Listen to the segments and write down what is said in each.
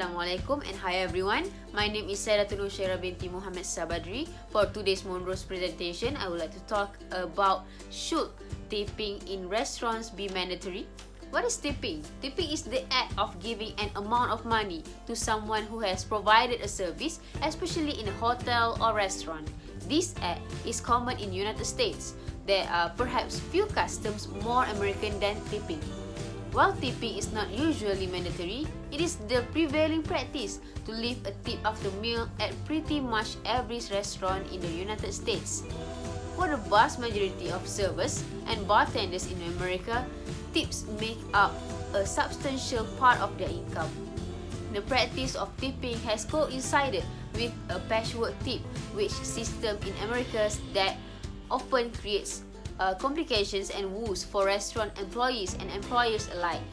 Assalamualaikum and hi everyone. My name is Sayyidatun Nushairah binti Muhammad Sabadri. For today's Monroe's presentation, I would like to talk about should tipping in restaurants be mandatory? What is tipping? Tipping is the act of giving an amount of money to someone who has provided a service, especially in a hotel or restaurant. This act is common in United States. There are perhaps few customs more American than tipping. While tipping is not usually mandatory, it is the prevailing practice to leave a tip after meal at pretty much every restaurant in the United States. For the vast majority of servers and bartenders in America, tips make up a substantial part of their income. The practice of tipping has coincided with a patchwork tip wage system in America that often creates complications and woes for restaurant employees and employers alike.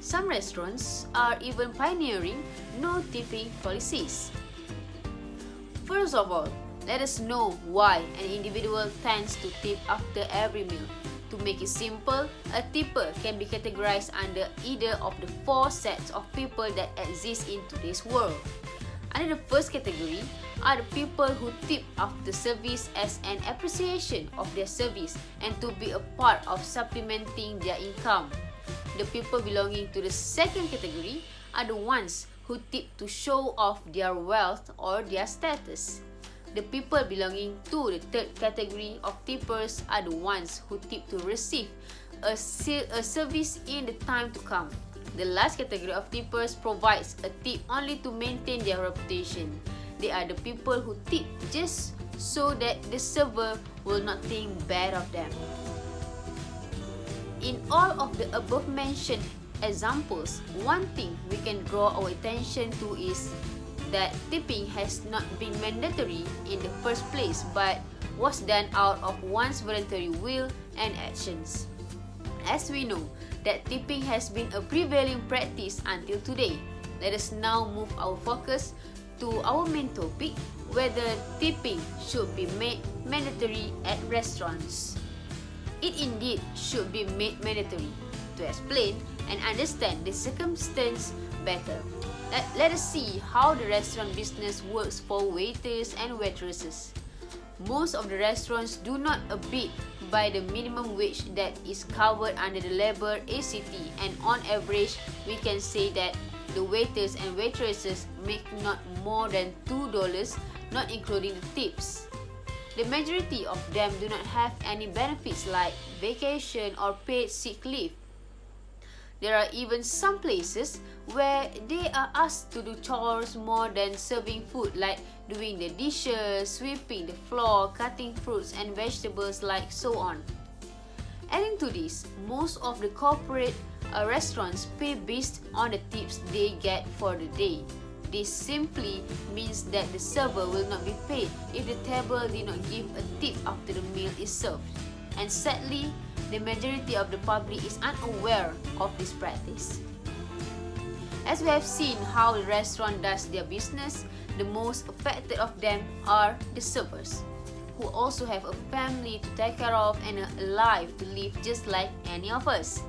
Some restaurants are even pioneering no tipping policies. First of all, let us know why an individual tends to tip after every meal. To make it simple, a tipper can be categorized under either of the four sets of people that exist in today's world. Under the first category are the people who tip after service as an appreciation of their service and to be a part of supplementing their income. The people belonging to the second category are the ones who tip to show off their wealth or their status. The people belonging to the third category of tippers are the ones who tip to receive a service in the time to come. The last category of tippers provides a tip only to maintain their reputation. They are the people who tip just so that the server will not think bad of them. In all of the above-mentioned examples, one thing we can draw our attention to is that tipping has not been mandatory in the first place but was done out of one's voluntary will and actions. As we know that tipping has been a prevailing practice until today, let us now move our focus to our main topic, whether tipping should be made mandatory at restaurants. It indeed should be made mandatory. To explain and understand the circumstance better, let us see how the restaurant business works for waiters and waitresses. Most of the restaurants do not abide by the minimum wage that is covered under the Labor ACT, and on average, we can say that the waiters and waitresses make not more than $2, not including the tips. The majority of them do not have any benefits like vacation or paid sick leave. There are even some places where they are asked to do chores more than serving food, like doing the dishes, sweeping the floor, cutting fruits and vegetables, like so on. Adding to this, most of the corporate restaurants pay based on the tips they get for the day. This simply means that the server will not be paid if the table did not give a tip after the meal is served. And sadly, the majority of the public is unaware of this practice. As we have seen how the restaurant does their business, the most affected of them are the servers, who also have a family to take care of and a life to live just like any of us.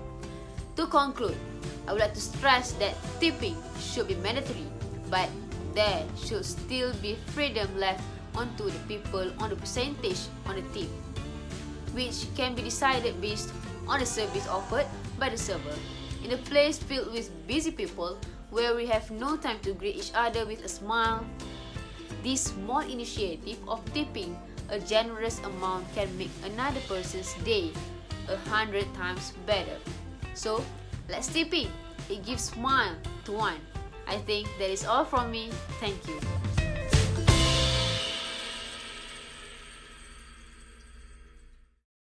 To conclude, I would like to stress that tipping should be mandatory, but there should still be freedom left onto the people on the percentage on the tip, which can be decided based on the service offered by the server. In a place filled with busy people, where we have no time to greet each other with a smile, this small initiative of tipping a generous amount can make another person's day 100 times better. So, let's tipping. It gives smile to one. I think that is all from me. Thank you.